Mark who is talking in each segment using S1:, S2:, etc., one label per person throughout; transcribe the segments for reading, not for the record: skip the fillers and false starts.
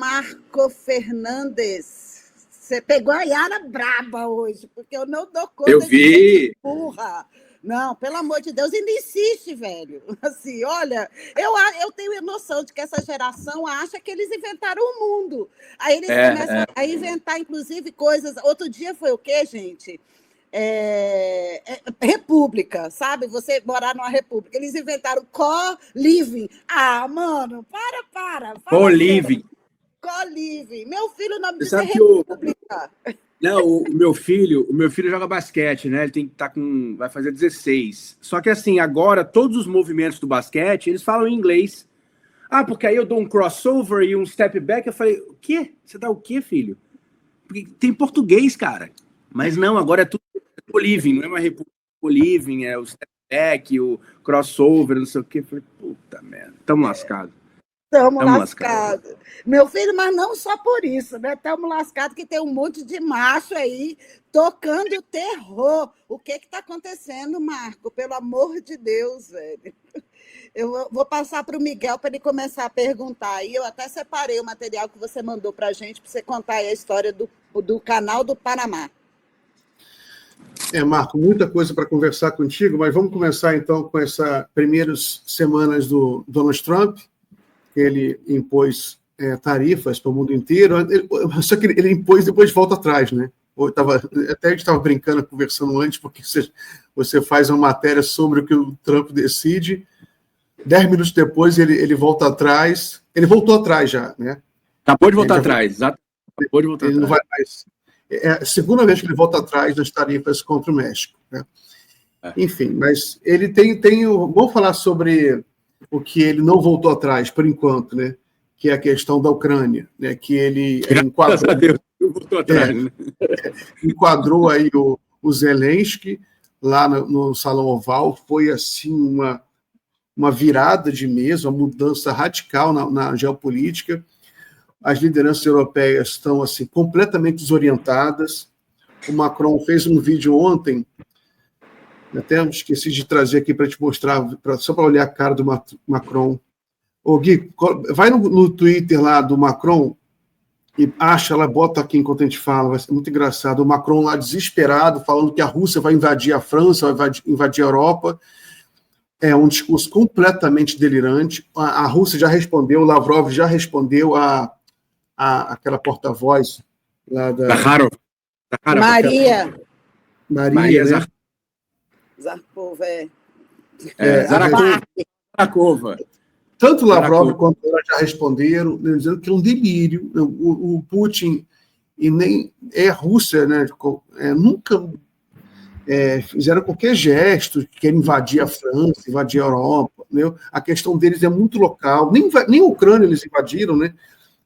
S1: Marco Fernandes. Você pegou a Yara braba hoje, porque eu não dou conta
S2: Eu vi.
S1: De burra. Não, pelo amor de Deus, ainda insiste, velho. Assim, olha, eu tenho noção de que essa geração acha que eles inventaram o mundo. Aí eles começam a inventar, inclusive, coisas. Outro dia foi o quê, gente? República, sabe? Você morar numa república. Eles inventaram co-living. Ah, mano, para.
S2: Co-living.
S1: Co-living. Meu filho, o nome disso
S2: sabe
S1: é república.
S2: Não, o meu filho joga basquete, né? Ele tem que estar vai fazer 16. Só que assim, agora todos os movimentos do basquete, eles falam em inglês. Ah, porque aí eu dou um crossover e um step back. Eu falei, o quê? Você dá o quê, filho? Porque tem português, cara. Mas não, agora é tudo co-living, não é uma república. Co-living, é o step back, o crossover, não sei o quê. Eu falei, puta merda, tamo lascado.
S1: Estamos lascados. Meu filho, mas não só por isso, né? Estamos lascados que tem um monte de macho aí tocando terror. O que está acontecendo, Marco? Pelo amor de Deus, velho. Eu vou passar para o Miguel para ele começar a perguntar. E eu até separei o material que você mandou para a gente, para você contar aí a história do canal do Panamá.
S3: Marco, muita coisa para conversar contigo, mas vamos começar então com essas primeiras semanas do Donald Trump. Ele impôs tarifas para o mundo inteiro, só que ele impôs e depois volta atrás, né? Até a gente estava brincando, conversando antes, porque você faz uma matéria sobre o que o Trump decide, 10 minutos depois ele volta atrás, ele voltou atrás já, né?
S2: Acabou de voltar atrás, exato. Acabou de voltar
S3: atrás. Não vai mais. É a segunda vez que ele volta atrás das tarifas contra o México, né? Enfim, mas ele tem. Vamos falar sobre o que ele não voltou atrás, por enquanto, né? Que é a questão da Ucrânia, né? Que ele
S2: graças a Deus, não voltou atrás, né?
S3: Enquadrou aí o Zelensky lá no Salão Oval. Foi assim uma virada de mesa, uma mudança radical na geopolítica. As lideranças europeias estão assim completamente desorientadas. O Macron fez um vídeo ontem. Até esqueci de trazer aqui para te mostrar, só para olhar a cara do Macron. Ô, Gui, vai no Twitter lá do Macron e bota aqui enquanto a gente fala, vai ser muito engraçado. O Macron lá desesperado, falando que a Rússia vai invadir a França, vai invadir a Europa. É um discurso completamente delirante. A Rússia já respondeu, o Lavrov já respondeu aquela porta-voz lá da...
S1: Maria,
S3: né?
S1: Zarkova,
S2: Zarakova.
S3: Tanto Lavrov quanto ela já responderam, dizendo que é um delírio. O Putin e nem a Rússia, né? Nunca fizeram qualquer gesto que quer invadir a França, invadir a Europa. Né? A questão deles é muito local. Nem a Ucrânia eles invadiram, né?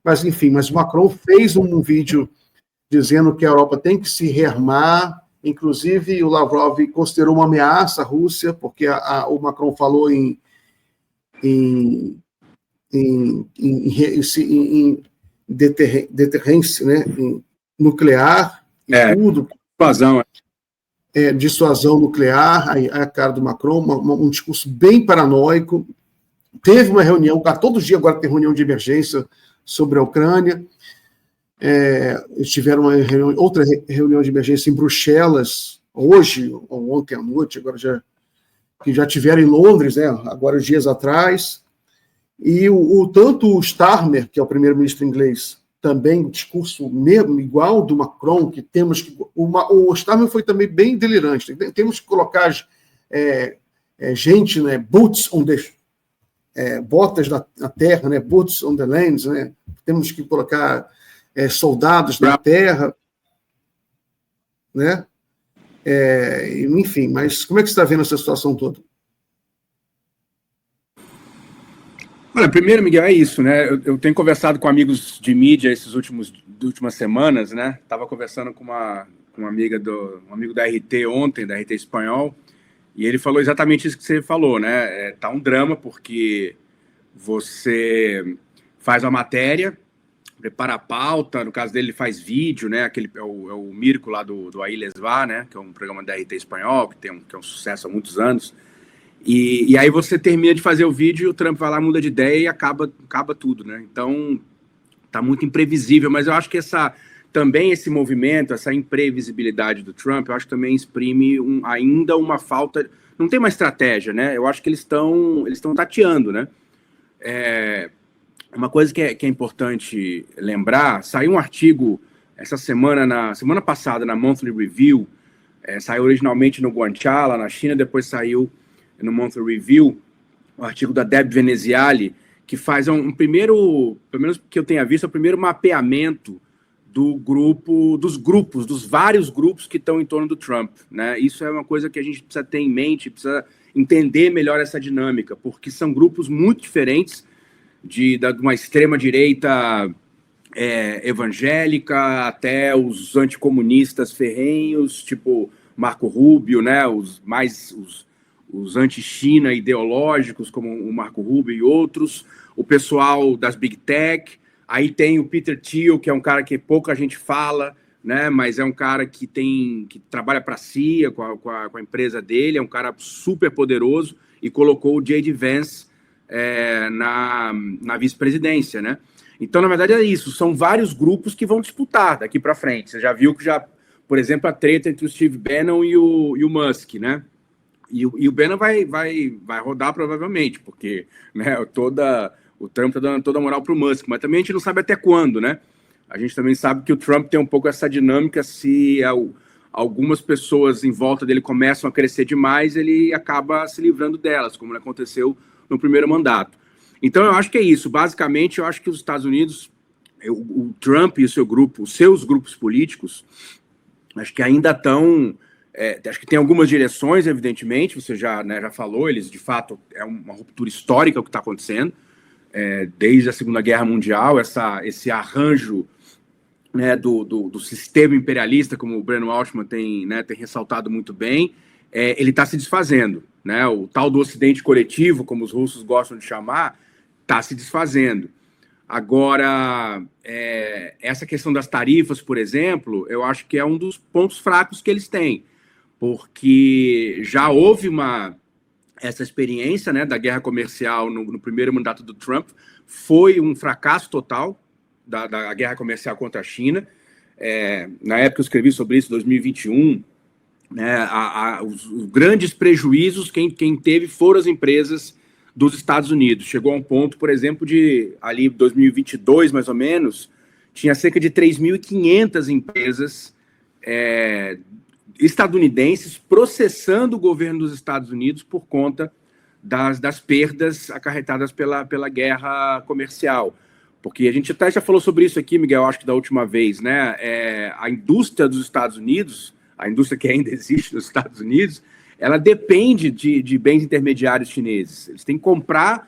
S3: Mas, enfim, o Macron fez um vídeo dizendo que a Europa tem que se rearmar. Inclusive, o Lavrov considerou uma ameaça à Rússia, porque o Macron falou em deterrência, né, nuclear e tudo. Dissuasão nuclear, a cara do Macron, um discurso bem paranoico. Teve uma reunião, todo dia agora tem reunião de emergência sobre a Ucrânia. Eles tiveram outra reunião de emergência em Bruxelas, hoje, ou ontem à noite, que já tiveram em Londres, né, agora dias atrás. E tanto o Starmer, que é o primeiro-ministro inglês, também o discurso mesmo, igual do Macron, que temos que... O Starmer foi também bem delirante. Temos que colocar gente, né, boots on the... botas na terra, né, boots on the lands, né? Temos que colocar soldados na terra, né? Enfim, mas como é que você está vendo essa situação toda?
S2: Olha, primeiro, Miguel, é isso, né? Eu tenho conversado com amigos de mídia essas últimas semanas, né? Estava conversando com um amigo da RT ontem, da RT Espanhol, e ele falou exatamente isso que você falou, né? Tá um drama, porque você faz a matéria, prepara a pauta, no caso dele ele faz vídeo, né? É o Mirko lá do Aí Les Va, né? Que é um programa da RT Espanhol, que é um sucesso há muitos anos. E aí você termina de fazer o vídeo e o Trump vai lá, muda de ideia e acaba tudo, né? Então, muito imprevisível, mas eu acho que também esse movimento, essa imprevisibilidade do Trump, eu acho que também exprime ainda uma falta, não tem uma estratégia, né? Eu acho que eles estão tateando, né? Uma coisa que é importante lembrar, saiu um artigo essa semana, na semana passada, na Monthly Review, saiu originalmente no Guanchala, na China, depois saiu no Monthly Review, um artigo da Deb Veneziali, que faz um primeiro, pelo menos que eu tenha visto, o primeiro mapeamento dos vários grupos que estão em torno do Trump, né? Isso é uma coisa que a gente precisa ter em mente, precisa entender melhor essa dinâmica, porque são grupos muito diferentes, de uma extrema-direita evangélica até os anticomunistas ferrenhos, tipo Marco Rubio, né? Os anti-China ideológicos, como o Marco Rubio e outros, o pessoal das Big Tech, aí tem o Peter Thiel, que é um cara que pouca gente fala, né? Mas é um cara que trabalha para a CIA, com a empresa dele, é um cara super poderoso, e colocou o J.D. Vance na vice-presidência, né? Então, na verdade, é isso. São vários grupos que vão disputar daqui para frente. Você já viu que por exemplo, a treta entre o Steve Bannon e o Musk, né? E o Bannon vai rodar provavelmente, porque, né, o Trump está dando toda a moral para o Musk, mas também a gente não sabe até quando, né? A gente também sabe que o Trump tem um pouco essa dinâmica, se algumas pessoas em volta dele começam a crescer demais, ele acaba se livrando delas, como aconteceu no primeiro mandato. Então, eu acho que é isso. Basicamente, eu acho que os Estados Unidos, o Trump e o seu grupo, os seus grupos políticos, acho que ainda estão... acho que tem algumas direções, evidentemente, você já falou, eles, de fato, é uma ruptura histórica o que está acontecendo, desde a Segunda Guerra Mundial, esse arranjo, né, do sistema imperialista, como o Breno Altman tem ressaltado muito bem, ele está se desfazendo, né? O tal do Ocidente coletivo, como os russos gostam de chamar, está se desfazendo. Agora, essa questão das tarifas, por exemplo, eu acho que é um dos pontos fracos que eles têm, porque já houve essa experiência, né, da guerra comercial no primeiro mandato do Trump, foi um fracasso total da guerra comercial contra a China. Na época eu escrevi sobre isso, em 2021, né, os grandes prejuízos quem teve foram as empresas dos Estados Unidos. Chegou a um ponto, por exemplo, ali 2022, mais ou menos, tinha cerca de 3.500 empresas estadunidenses processando o governo dos Estados Unidos por conta das perdas acarretadas pela guerra comercial. Porque a gente até já falou sobre isso aqui, Miguel, acho que da última vez, né? A indústria dos Estados Unidos, a indústria que ainda existe nos Estados Unidos, ela depende de bens intermediários chineses. Eles têm que comprar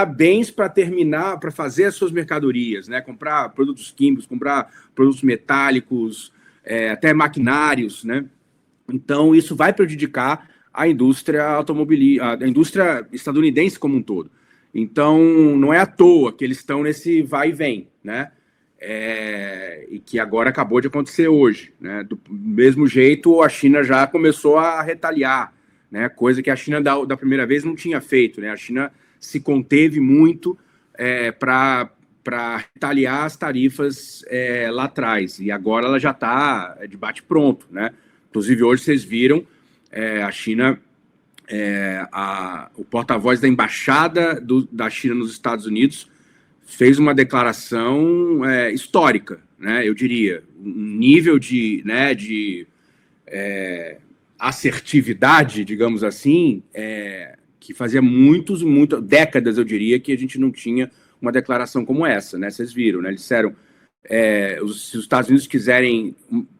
S2: bens para fazer as suas mercadorias, né? Comprar produtos químicos, comprar produtos metálicos, até maquinários, né? Então, isso vai prejudicar a indústria automobilística, a indústria estadunidense como um todo. Então, não é à toa que eles estão nesse vai e vem, né? E que agora acabou de acontecer hoje, né? Do mesmo jeito, a China já começou a retaliar, né? Coisa que a China da primeira vez não tinha feito, né? A China se conteve muito para retaliar as tarifas lá atrás, e agora ela já está de bate-pronto, né? Inclusive, hoje vocês viram a China, o porta-voz da embaixada da China nos Estados Unidos fez uma declaração histórica, né? Eu diria, um nível de assertividade, digamos assim, que fazia muitas décadas, eu diria, que a gente não tinha uma declaração como essa, né? Vocês viram, né? Eles disseram, se os Estados Unidos quiserem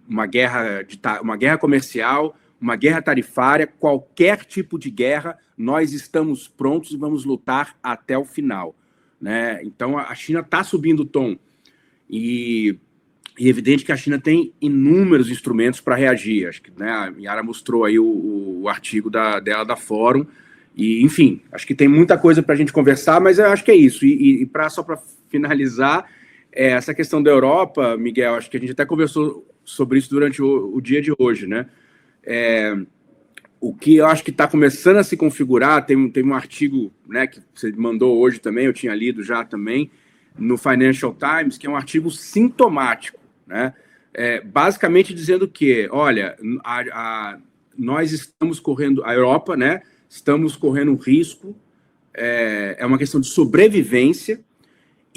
S2: uma guerra comercial, uma guerra tarifária, qualquer tipo de guerra, nós estamos prontos e vamos lutar até o final, né? Então, a China está subindo o tom. E é evidente que a China tem inúmeros instrumentos para reagir. Acho que, né, a Yara mostrou aí o artigo dela da Fórum. E, enfim, acho que tem muita coisa para a gente conversar, mas eu acho que é isso. E só para finalizar, essa questão da Europa, Miguel, acho que a gente até conversou sobre isso durante o dia de hoje, né? O que eu acho que está começando a se configurar, tem um artigo, né, que você mandou hoje também, eu tinha lido já também, no Financial Times, que é um artigo sintomático, né? Basicamente dizendo que, olha, nós estamos correndo, a Europa, né? Estamos correndo um risco, é uma questão de sobrevivência,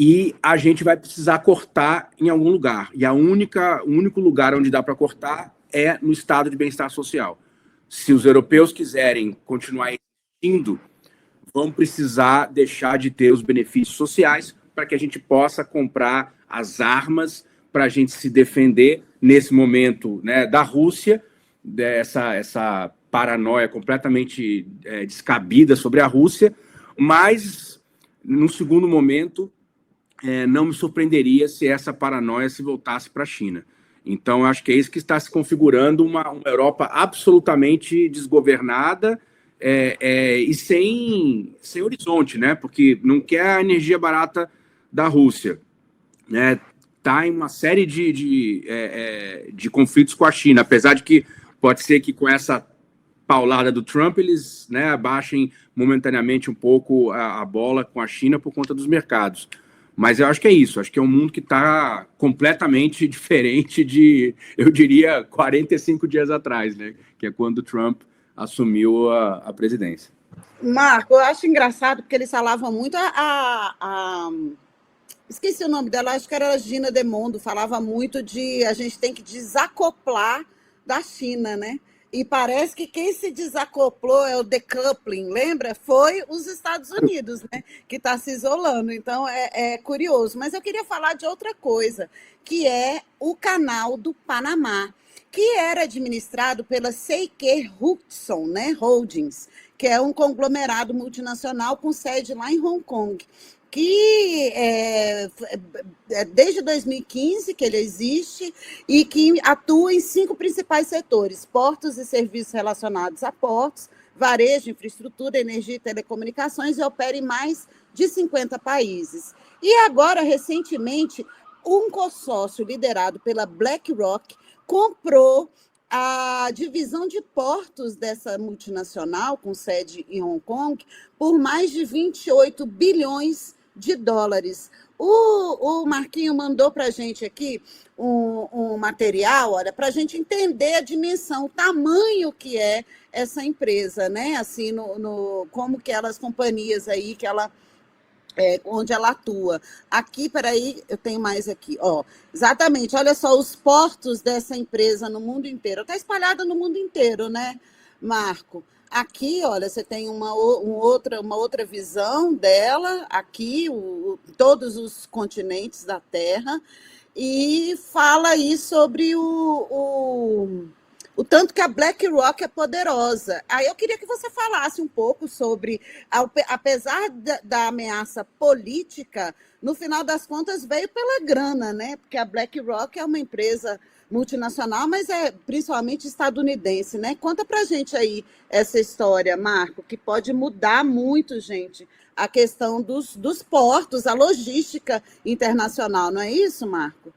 S2: e a gente vai precisar cortar em algum lugar. E o único lugar onde dá para cortar é no estado de bem-estar social. Se os europeus quiserem continuar existindo, vão precisar deixar de ter os benefícios sociais para que a gente possa comprar as armas para a gente se defender nesse momento, né, da Rússia, essa paranoia completamente descabida sobre a Rússia, mas, no segundo momento, não me surpreenderia se essa paranoia se voltasse para a China. Então, acho que é isso que está se configurando uma Europa absolutamente desgovernada e sem horizonte, né? Porque não quer a energia barata da Rússia, né? Está em uma série de conflitos com a China, apesar de que pode ser que com essa paulada do Trump eles, né, abaixem momentaneamente um pouco a bola com a China por conta dos mercados. Mas eu acho que é isso, acho que é um mundo que está completamente diferente de, eu diria, 45 dias atrás, né? Que é quando o Trump assumiu a presidência.
S1: Marco, eu acho engraçado porque eles falavam muito esqueci o nome dela, acho que era a Gina Demondo, falava muito de a gente tem que desacoplar da China, né? E parece que quem se desacoplou é o decoupling, lembra? Foi os Estados Unidos, né? Que está se isolando. Então, é curioso. Mas eu queria falar de outra coisa, que é o canal do Panamá, que era administrado pela Seike Hudson, né? Holdings, que é um conglomerado multinacional com sede lá em Hong Kong, que desde 2015 que ele existe e que atua em 5 principais setores: portos e serviços relacionados a portos, varejo, infraestrutura, energia e telecomunicações, e opera em mais de 50 países. E agora, recentemente, um consórcio liderado pela BlackRock comprou a divisão de portos dessa multinacional, com sede em Hong Kong, por mais de 28 bilhões de dólares. O Marquinho mandou para a gente aqui um material, olha, para a gente entender a dimensão, o tamanho que é essa empresa, né? Assim, como que as companhias aí que ela onde ela atua. Aqui, peraí, eu tenho mais aqui. Ó, exatamente, olha só, os portos dessa empresa no mundo inteiro. Está espalhada no mundo inteiro, né, Marco? Aqui, olha, você tem uma outra visão dela, aqui, todos os continentes da Terra, e fala aí sobre o tanto que a BlackRock é poderosa. Aí eu queria que você falasse um pouco sobre, apesar da ameaça política, no final das contas veio pela grana, né? Porque a BlackRock é uma empresa multinacional, mas é principalmente estadunidense, né? Conta pra gente aí essa história, Marco, que pode mudar muito, gente, a questão dos portos, a logística internacional, não é isso, Marco?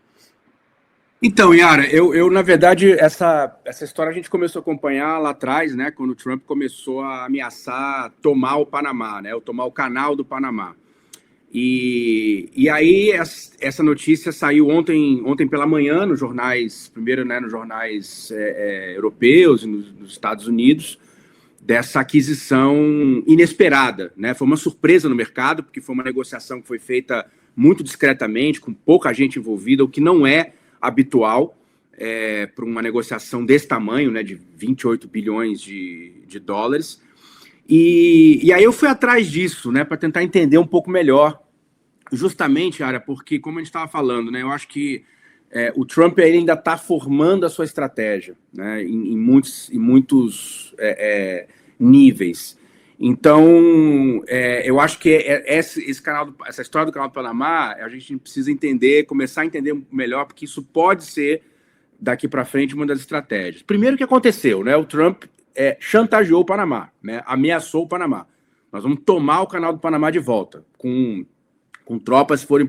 S2: Então, Yara, eu na verdade, essa história a gente começou a acompanhar lá atrás, né, quando o Trump começou a ameaçar tomar o Panamá, né, ou tomar o canal do Panamá. E aí essa notícia saiu ontem pela manhã nos jornais, primeiro, né, nos jornais europeus e nos Estados Unidos, dessa aquisição inesperada, né? Foi uma surpresa no mercado, porque foi uma negociação que foi feita muito discretamente, com pouca gente envolvida, o que não é habitual para uma negociação desse tamanho, né, de 28 bilhões de dólares. E aí eu fui atrás disso, né, para tentar entender um pouco melhor, justamente, Ara, porque, como a gente estava falando, né, eu acho que o Trump ainda está formando a sua estratégia, né, em muitos níveis. Então, eu acho que essa história do canal do Panamá, a gente precisa entender, começar a entender melhor, porque isso pode ser, daqui para frente, uma das estratégias. Primeiro, o que aconteceu, né? O Trump chantageou o Panamá, né? Ameaçou o Panamá. Nós vamos tomar o canal do Panamá de volta, com tropas, se for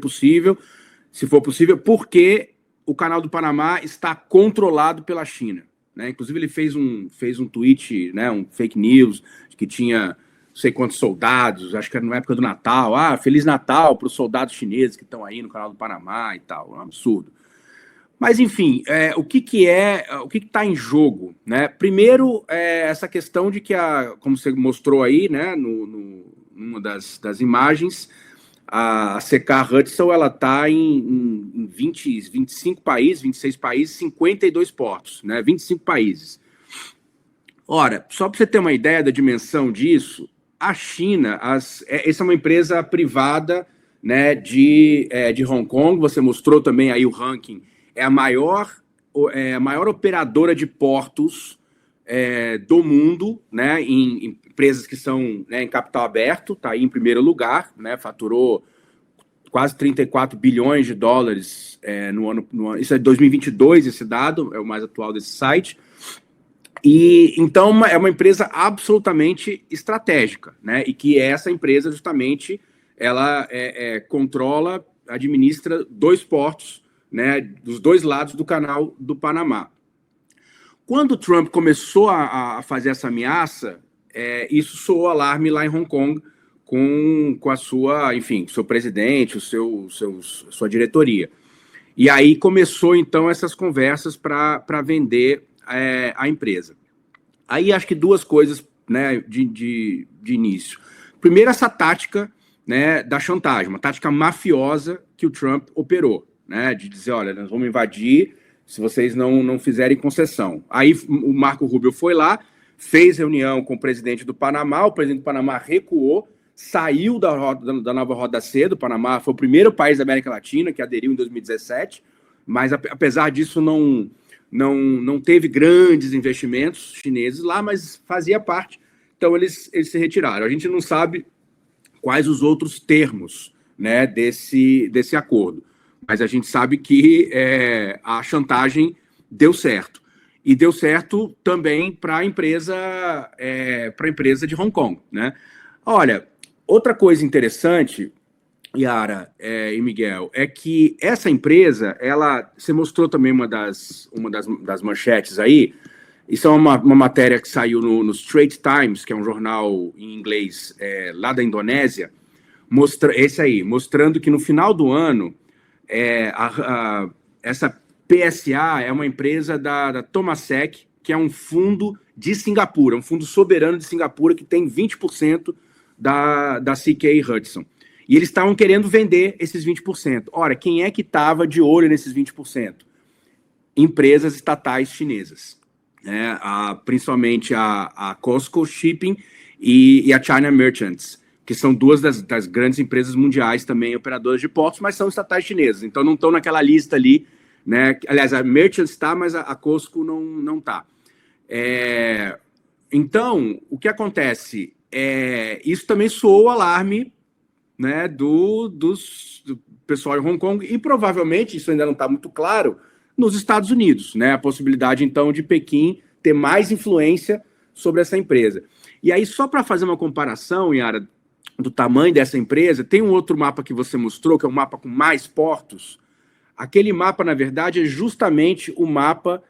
S2: possível, porque o canal do Panamá está controlado pela China, né? Inclusive, ele fez um tweet, né, um fake news, que tinha sei quantos soldados, acho que era na época do Natal. Feliz Natal para os soldados chineses que estão aí no Canal do Panamá e tal. É um absurdo. Mas, enfim, o que está em jogo, né? Primeiro, essa questão de que, como você mostrou aí, né, numa das imagens, a CK Hudson, ela está em 25 países, 26 países, 52 portos, né? 25 países. Ora, só para você ter uma ideia da dimensão disso, a China, essa é uma empresa privada, né, de Hong Kong, você mostrou também aí o ranking, é a maior operadora de portos do mundo, né, em empresas que são, né, em capital aberto, está aí em primeiro lugar, né, faturou quase 34 bilhões de dólares no ano, isso é 2022, esse dado, é o mais atual desse site. E então é uma empresa absolutamente estratégica, né, e que essa empresa justamente ela controla, administra 2 portos, né, dos 2 lados do Canal do Panamá. Quando o Trump começou a fazer essa ameaça, isso soou alarme lá em Hong Kong com a sua, enfim, seu presidente, sua diretoria. E aí começou, então, essas conversas para vender a empresa. Aí acho que 2 coisas, né, de início. Primeiro, essa tática, né, da chantagem, uma tática mafiosa que o Trump operou, né, de dizer, olha, nós vamos invadir se vocês não fizerem concessão. Aí o Marco Rubio foi lá, fez reunião com o presidente do Panamá, o presidente do Panamá recuou, saiu da nova Roda C do Panamá, foi o primeiro país da América Latina que aderiu em 2017, mas apesar disso não teve grandes investimentos chineses lá, mas fazia parte, então eles se retiraram. A gente não sabe quais os outros termos, né, desse acordo, mas a gente sabe que a chantagem deu certo. E deu certo também para a empresa de Hong Kong, né? Olha, outra coisa interessante, Yara e Miguel, é que essa empresa, você mostrou também uma das manchetes aí, isso é uma matéria que saiu no Straits Times, que é um jornal em inglês lá da Indonésia, mostrando que no final do ano, essa PSA é uma empresa da Temasek, que é um fundo de Singapura, um fundo soberano de Singapura, que tem 20% da CK Hudson. E eles estavam querendo vender esses 20%. Ora, quem é que estava de olho nesses 20%? Empresas estatais chinesas, né? Principalmente a COSCO Shipping e a China Merchants, que são 2 das grandes empresas mundiais também, operadoras de portos, mas são estatais chinesas, então não estão naquela lista ali, né? Aliás, a Merchants está, mas a COSCO não está. Então, o que acontece? Isso também soou o alarme, né, do pessoal em Hong Kong, e provavelmente, isso ainda não está muito claro, nos Estados Unidos, né? A possibilidade, então, de Pequim ter mais influência sobre essa empresa. E aí, só para fazer uma comparação, Yara, do tamanho dessa empresa, tem um outro mapa que você mostrou, que é um mapa com mais portos. Aquele mapa, na verdade, é justamente o mapa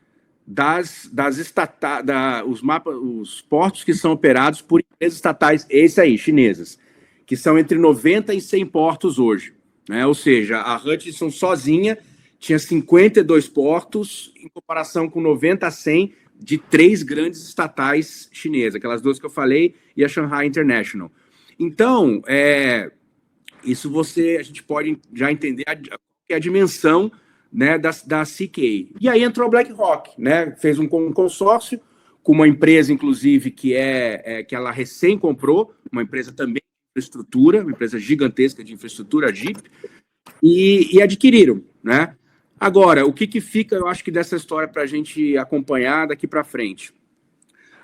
S2: os portos que são operados por empresas estatais, esse aí, chinesas, que são entre 90 e 100 portos hoje, né? Ou seja, a Hutchison sozinha tinha 52 portos, em comparação com 90 a 100 de 3 grandes estatais chinesas, aquelas 2 que eu falei, e a Shanghai International. Então, isso a gente pode já entender a dimensão, né, da CK. E aí entrou a BlackRock, né? Fez um consórcio com uma empresa, inclusive, que ela recém comprou, uma empresa também de infraestrutura, uma empresa gigantesca de infraestrutura, a Jeep, e adquiriram, né? Agora, o que fica, eu acho que dessa história para a gente acompanhar daqui para frente?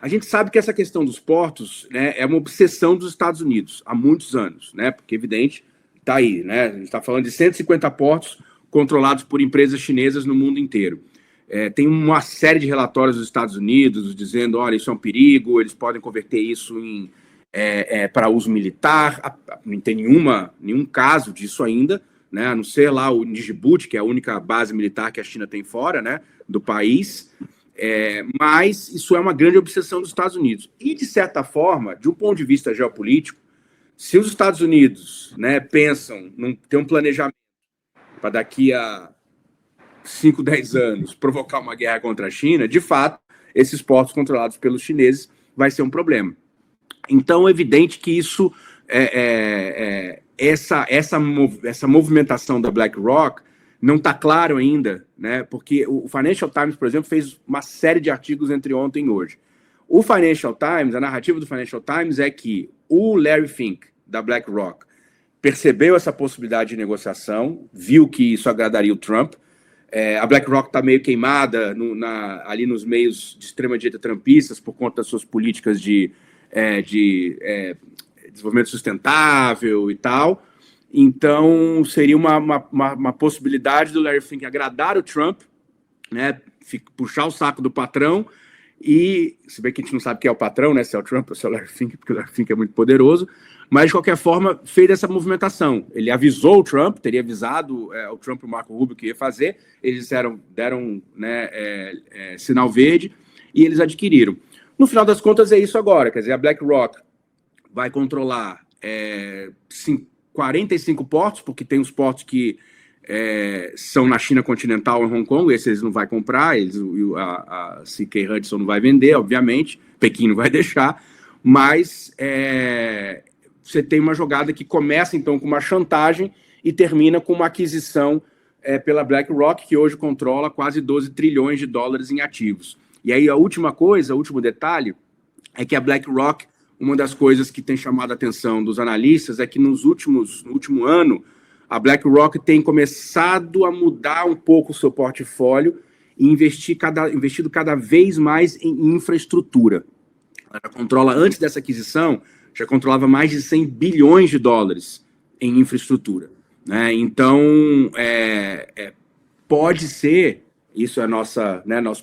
S2: A gente sabe que essa questão dos portos, né, é uma obsessão dos Estados Unidos há muitos anos, né? Porque, evidente, está aí, né? A gente está falando de 150 portos controlados por empresas chinesas no mundo inteiro. Tem uma série de relatórios dos Estados Unidos dizendo, olha, isso é um perigo, eles podem converter isso para uso militar. Não tem nenhum caso disso ainda, né? A não ser lá o Djibouti, que é a única base militar que a China tem fora, né, do país. Mas isso é uma grande obsessão dos Estados Unidos. E, de certa forma, de um ponto de vista geopolítico, se os Estados Unidos, né, pensam em ter um planejamento para daqui a 5, 10 anos provocar uma guerra contra a China, de fato, esses portos controlados pelos chineses vai ser um problema. Então, é evidente que isso, essa movimentação da BlackRock não está claro ainda, né? Porque o Financial Times, por exemplo, fez uma série de artigos entre ontem e hoje. O Financial Times, a narrativa do Financial Times é que o Larry Fink, da BlackRock, percebeu essa possibilidade de negociação, viu que isso agradaria o Trump. A BlackRock está meio queimada ali nos meios de extrema-direita trumpistas por conta das suas políticas de desenvolvimento sustentável e tal. Então, seria uma possibilidade do Larry Fink agradar o Trump, né, puxar o saco do patrão, e se bem que a gente não sabe quem é o patrão, né, se é o Trump ou se é o Larry Fink, porque o Larry Fink é muito poderoso, mas, de qualquer forma, fez essa movimentação. Ele avisou o Trump, teria avisado o Trump e o Marco Rubio que ia fazer, eles deram né, sinal verde, e eles adquiriram. No final das contas, é isso agora, quer dizer, a BlackRock vai controlar 45 portos, porque tem os portos que são na China continental, em Hong Kong, esses eles não vai comprar, a CK Hudson não vai vender, obviamente, Pequim não vai deixar, mas você tem uma jogada que começa, então, com uma chantagem e termina com uma aquisição pela BlackRock, que hoje controla quase 12 trilhões de dólares em ativos. E aí, o último detalhe, é que a BlackRock, uma das coisas que tem chamado a atenção dos analistas é que no último ano, a BlackRock tem começado a mudar um pouco o seu portfólio e investido cada vez mais em infraestrutura. Ela já controla, antes dessa aquisição, já controlava mais de 100 bilhões de dólares em infraestrutura, né? Então, pode ser, isso é nosso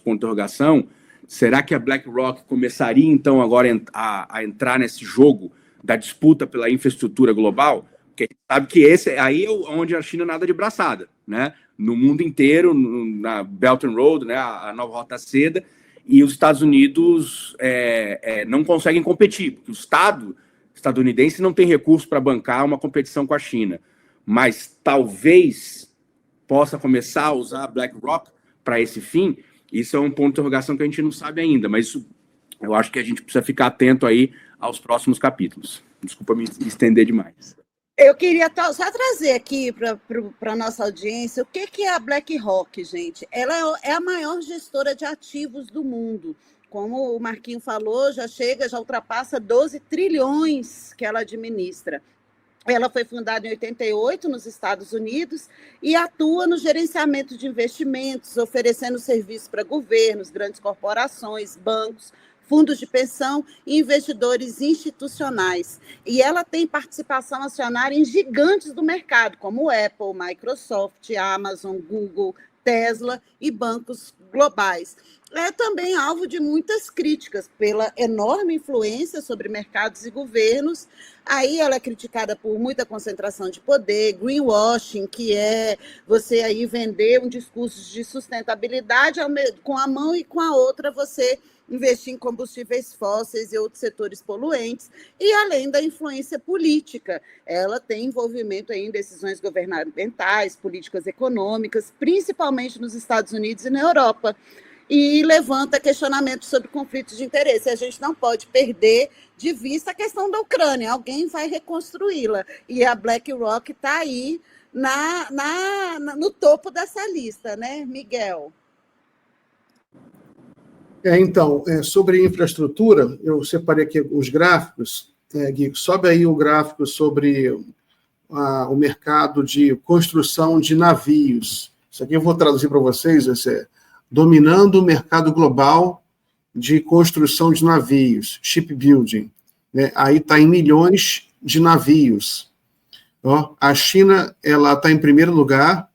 S2: ponto de interrogação, será que a BlackRock começaria, então, agora a entrar nesse jogo da disputa pela infraestrutura global? Porque a gente sabe que esse aí é onde a China nada de braçada, né? No mundo inteiro, na Belt and Road, né? A nova Rota Seda, e os Estados Unidos não conseguem competir, porque o Estado estadunidense não tem recurso para bancar uma competição com a China. Mas talvez possa começar a usar a BlackRock para esse fim. Isso é um ponto de interrogação que a gente não sabe ainda, mas isso, eu acho que a gente precisa ficar atento aí aos próximos capítulos. Desculpa me estender demais.
S1: Eu queria só trazer aqui para a nossa audiência o que é a BlackRock, gente. Ela é a maior gestora de ativos do mundo. Como o Marquinho falou, já ultrapassa 12 trilhões que ela administra. Ela foi fundada em 88 nos Estados Unidos e atua no gerenciamento de investimentos, oferecendo serviços para governos, grandes corporações, bancos, fundos de pensão e investidores institucionais. E ela tem participação acionária em gigantes do mercado, como Apple, Microsoft, Amazon, Google, Tesla e bancos globais. É também alvo de muitas críticas pela enorme influência sobre mercados e governos. Aí ela é criticada por muita concentração de poder, greenwashing, que é você aí vender um discurso de sustentabilidade com a mão e com a outra você investir em combustíveis fósseis e outros setores poluentes, e além da influência política. Ela tem envolvimento em decisões governamentais, políticas econômicas, principalmente nos Estados Unidos e na Europa, e levanta questionamentos sobre conflitos de interesse. A gente não pode perder de vista a questão da Ucrânia, alguém vai reconstruí-la, e a BlackRock está aí no topo dessa lista, né, Miguel?
S3: Então, sobre infraestrutura, eu separei aqui os gráficos. Gui, sobe aí o gráfico sobre o mercado de construção de navios. Isso aqui eu vou traduzir para vocês, dominando o mercado global de construção de navios, shipbuilding. Né? Aí está em milhões de navios. A China está em primeiro lugar,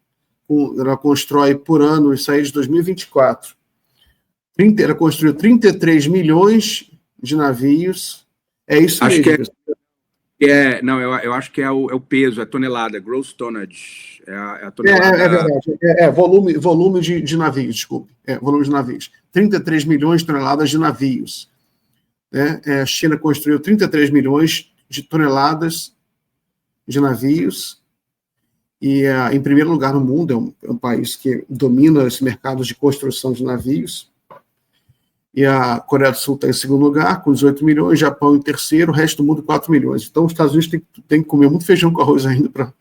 S3: ela constrói por ano, isso aí de 2024. Ela construiu 33 milhões de navios. É isso
S2: acho
S3: mesmo.
S2: Não, eu acho que é o peso, é tonelada, gross tonnage, é a tonelada.
S3: É verdade, volume de navios, desculpe, volume de navios. 33 milhões de toneladas de navios. Né? A China construiu 33 milhões de toneladas de navios e, em primeiro lugar no mundo, é um país que domina esse mercado de construção de navios. E a Coreia do Sul está em segundo lugar, com 18 milhões, Japão em terceiro, o resto do mundo 4 milhões. Então, os Estados Unidos tem que comer muito feijão com arroz ainda.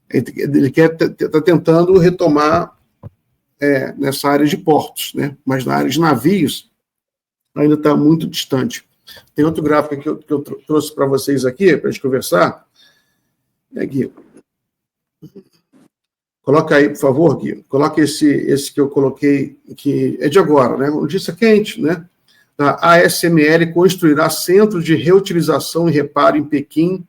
S3: Ele está tentando retomar nessa área de portos, né? Mas na área de navios ainda está muito distante. Tem outro gráfico que eu trouxe para vocês aqui, para a gente conversar. Aqui. Coloca aí, por favor, Gui. Coloca esse que eu coloquei, que é de agora, né? Notícia quente, né? A ASML construirá centro de reutilização e reparo em Pequim,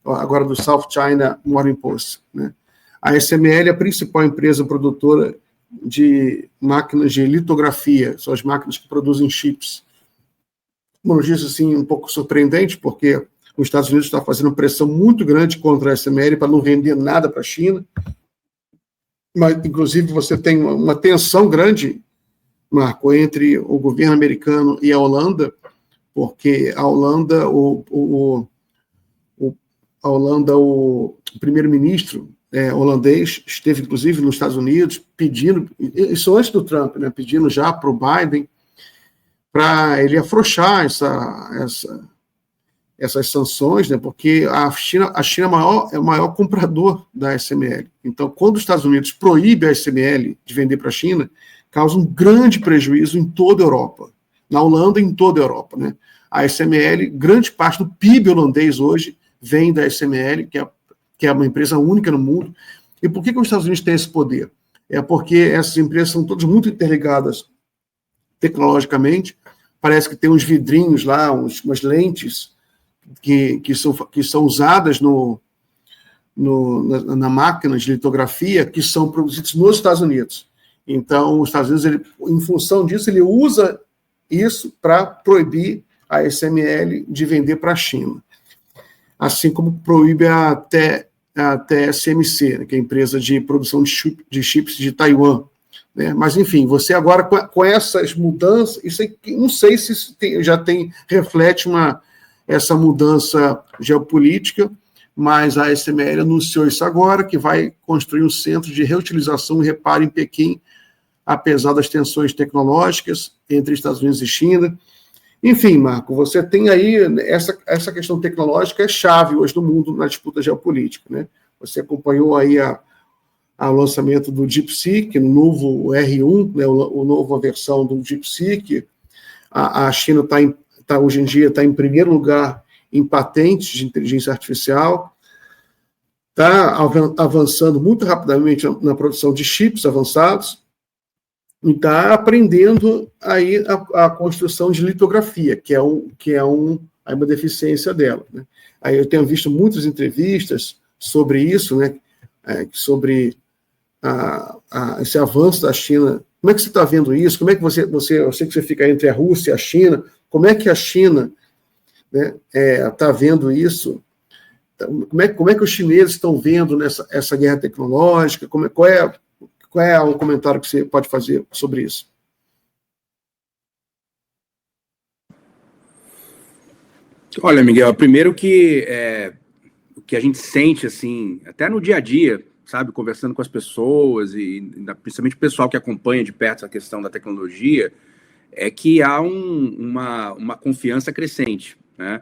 S3: agora do South China Morning Post, né? A ASML é a principal empresa produtora de máquinas de litografia, são as máquinas que produzem chips. Uma notícia, assim, um pouco surpreendente, porque os Estados Unidos estão fazendo pressão muito grande contra a ASML para não vender nada para a China. Mas, inclusive, você tem uma tensão grande, Marco, entre o governo americano e a Holanda, porque a Holanda, o primeiro-ministro holandês esteve, inclusive, nos Estados Unidos, pedindo, isso antes do Trump, né, pedindo já para o Biden, para ele afrouxar essas sanções, né, porque a China é o maior comprador da ASML. Então, quando os Estados Unidos proíbe a ASML de vender para a China, causa um grande prejuízo em toda a Europa, na Holanda e em toda a Europa. Né? A ASML, grande parte do PIB holandês hoje vem da ASML, que é uma empresa única no mundo. E por que os Estados Unidos têm esse poder? É porque essas empresas são todas muito interligadas tecnologicamente, parece que tem uns vidrinhos lá, umas lentes que são usadas na máquina de litografia, que são produzidos nos Estados Unidos. Então, os Estados Unidos, em função disso, ele usa isso para proibir a ASML de vender para a China. Assim como proíbe a TSMC, né, que é a empresa de produção de chips de Taiwan. Né? Mas, enfim, você agora, com essas mudanças, isso aí, não sei se já reflete essa mudança geopolítica, mas a ASML anunciou isso agora, que vai construir um centro de reutilização e reparo em Pequim, apesar das tensões tecnológicas entre Estados Unidos e China. Enfim, Marco, você tem aí, essa questão tecnológica é chave hoje no mundo na disputa geopolítica, né? Você acompanhou aí o lançamento do DeepSeek, no novo R1, né, a nova versão do DeepSeek. A China hoje em dia está em primeiro lugar em patentes de inteligência artificial, está avançando muito rapidamente na produção de chips avançados, e está aprendendo aí a construção de litografia, que é uma deficiência dela. Né? Aí eu tenho visto muitas entrevistas sobre isso, né? Sobre esse avanço da China. Como é que você está vendo isso? Como é que eu sei que você fica entre a Rússia e a China, como é que a China, né, está vendo isso? Como é que os chineses estão vendo essa guerra tecnológica? Qual é o comentário que você pode fazer sobre isso?
S2: Olha, Miguel, primeiro que o que a gente sente, assim, até no dia a dia, sabe, conversando com as pessoas, e principalmente o pessoal que acompanha de perto a questão da tecnologia, é que há uma confiança crescente, né?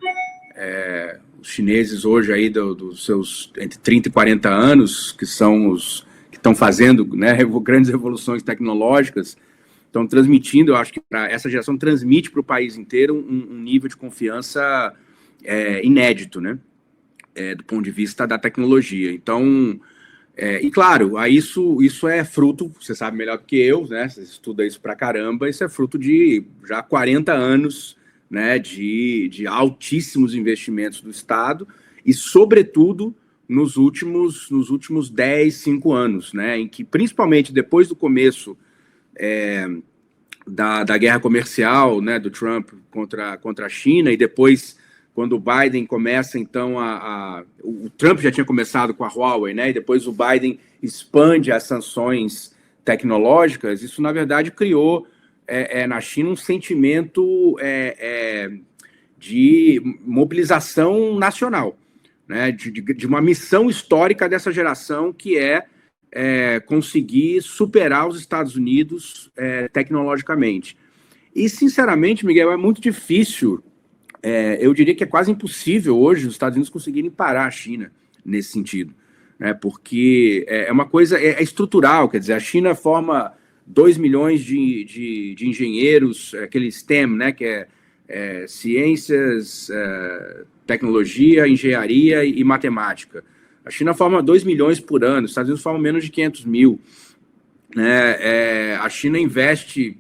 S2: Os chineses hoje aí dos seus entre 30 e 40 anos, que são os que estão fazendo, né, grandes revoluções tecnológicas, estão transmitindo, eu acho que essa geração transmite para o país inteiro um nível de confiança inédito, né? Do ponto de vista da tecnologia. Então, e claro, isso é fruto, você sabe melhor do que eu, né? Você estuda isso pra caramba, isso é fruto de já 40 anos, né, de altíssimos investimentos do Estado e, sobretudo, nos últimos 5 anos, né, em que, principalmente depois do começo da guerra comercial, né, do Trump contra a China, e depois quando o Biden começa, então, o Trump já tinha começado com a Huawei, né? E depois o Biden expande as sanções tecnológicas. Isso, na verdade, criou na China um sentimento de mobilização nacional, né? De uma missão histórica dessa geração, que conseguir superar os Estados Unidos tecnologicamente. E, sinceramente, Miguel, é muito difícil. Eu diria que é quase impossível hoje os Estados Unidos conseguirem parar a China nesse sentido, né? Porque é uma coisa estrutural, quer dizer, a China forma 2 milhões de engenheiros, aquele STEM, né? Que ciências, tecnologia, engenharia e matemática. A China forma 2 milhões por ano, os Estados Unidos formam menos de 500 mil. Né? A China investe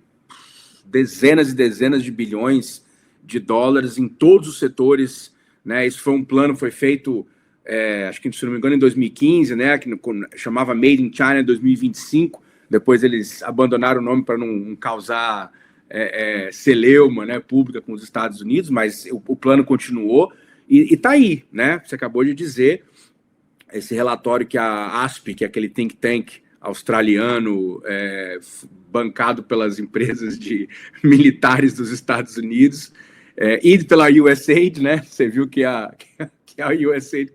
S2: dezenas e dezenas de bilhões de dólares em todos os setores, né? Isso foi um plano, foi feito, acho que, se não me engano, em 2015, né? Que chamava Made in China 2025. Depois eles abandonaram o nome para não causar celeuma, né, pública com os Estados Unidos, mas o plano continuou e está aí, né? Você acabou de dizer, esse relatório que a ASP, que é aquele think tank australiano, bancado pelas empresas de militares dos Estados Unidos, e pela USAID, né? Você viu que a USAID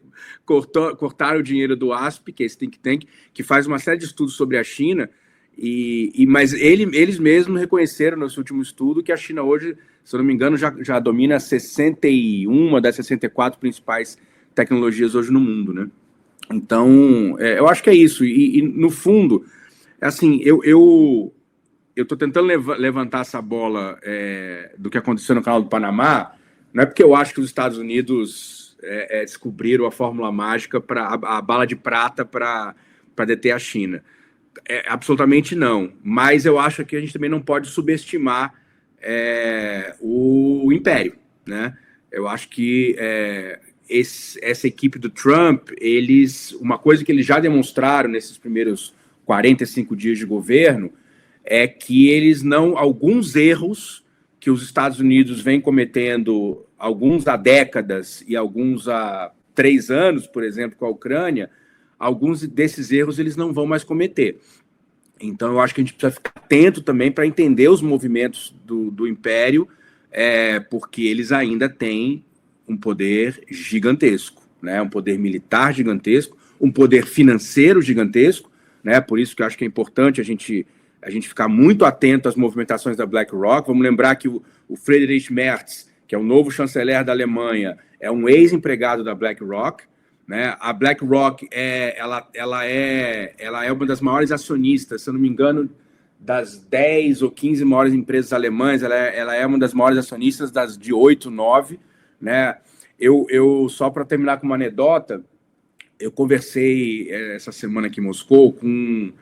S2: cortaram o dinheiro do ASP, que é esse think tank, que faz uma série de estudos sobre a China, mas eles mesmos reconheceram no seu último estudo que a China hoje, se eu não me engano, já domina 61 das 64 principais tecnologias hoje no mundo, né? Então, eu acho que é isso. E no fundo, assim, eu estou tentando levantar essa bola do que aconteceu no Canal do Panamá, não é porque eu acho que os Estados Unidos descobriram a fórmula mágica, a bala de prata para deter a China. Absolutamente não. Mas eu acho que a gente também não pode subestimar o império, né? Eu acho que essa equipe do Trump, uma coisa que eles já demonstraram nesses primeiros 45 dias de governo é que alguns erros que os Estados Unidos vêm cometendo, alguns há décadas e alguns há 3 anos, por exemplo, com a Ucrânia, alguns desses erros eles não vão mais cometer. Então, eu acho que a gente precisa ficar atento também para entender os movimentos do império, porque eles ainda têm um poder gigantesco, né? Um poder militar gigantesco, um poder financeiro gigantesco, né? Por isso que eu acho que é importante a gente ficar muito atento às movimentações da BlackRock. Vamos lembrar que o Friedrich Merz, que é o novo chanceler da Alemanha, é um ex-empregado da BlackRock, né? A BlackRock ela é uma das maiores acionistas, se eu não me engano, das 10 ou 15 maiores empresas alemãs, ela é uma das maiores acionistas das de 8, 9, né? Eu só para terminar com uma anedota, eu conversei essa semana aqui em Moscou com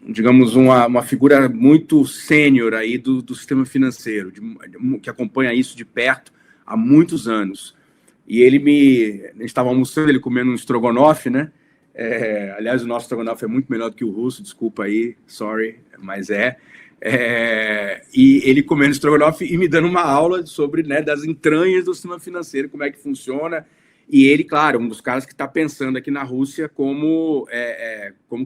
S2: digamos, uma figura muito sênior aí do sistema financeiro, que acompanha isso de perto há muitos anos. E a gente estava almoçando, ele comendo um estrogonofe, né? Aliás, o nosso estrogonofe é muito melhor do que o russo, desculpa aí, sorry, mas e ele comendo estrogonofe e me dando uma aula sobre, né, das entranhas do sistema financeiro, como é que funciona. E ele, claro, um dos caras que está pensando aqui na Rússia como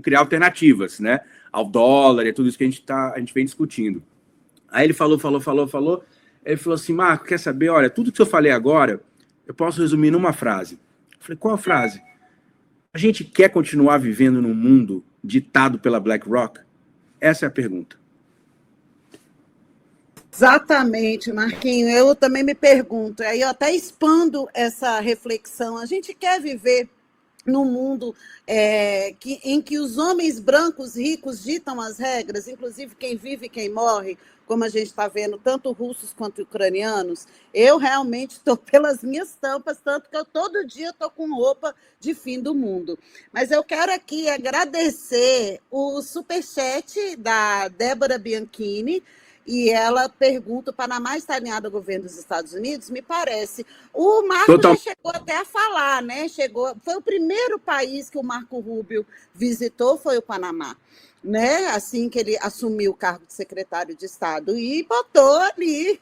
S2: criar alternativas, né, ao dólar e tudo isso que a gente vem discutindo. Aí ele falou. Ele falou assim: Marco, quer saber? Olha, tudo que eu falei agora, eu posso resumir numa frase. Eu falei: qual a frase? A gente quer continuar vivendo num mundo ditado pela BlackRock? Essa é a pergunta.
S1: Exatamente, Marquinho. Eu também me pergunto, aí eu até expando essa reflexão. A gente quer viver num mundo em que os homens brancos ricos ditam as regras, inclusive quem vive e quem morre, como a gente está vendo, tanto russos quanto ucranianos. Eu realmente estou pelas minhas tampas, tanto que eu todo dia estou com roupa de fim do mundo. Mas eu quero aqui agradecer o superchat da Débora Bianchini, e ela pergunta: o Panamá está alinhado ao governo dos Estados Unidos? Me parece. O Marco já chegou até a falar, né? Foi o primeiro país que o Marco Rubio visitou, foi o Panamá. né? Assim que ele assumiu o cargo de secretário de Estado, e botou ali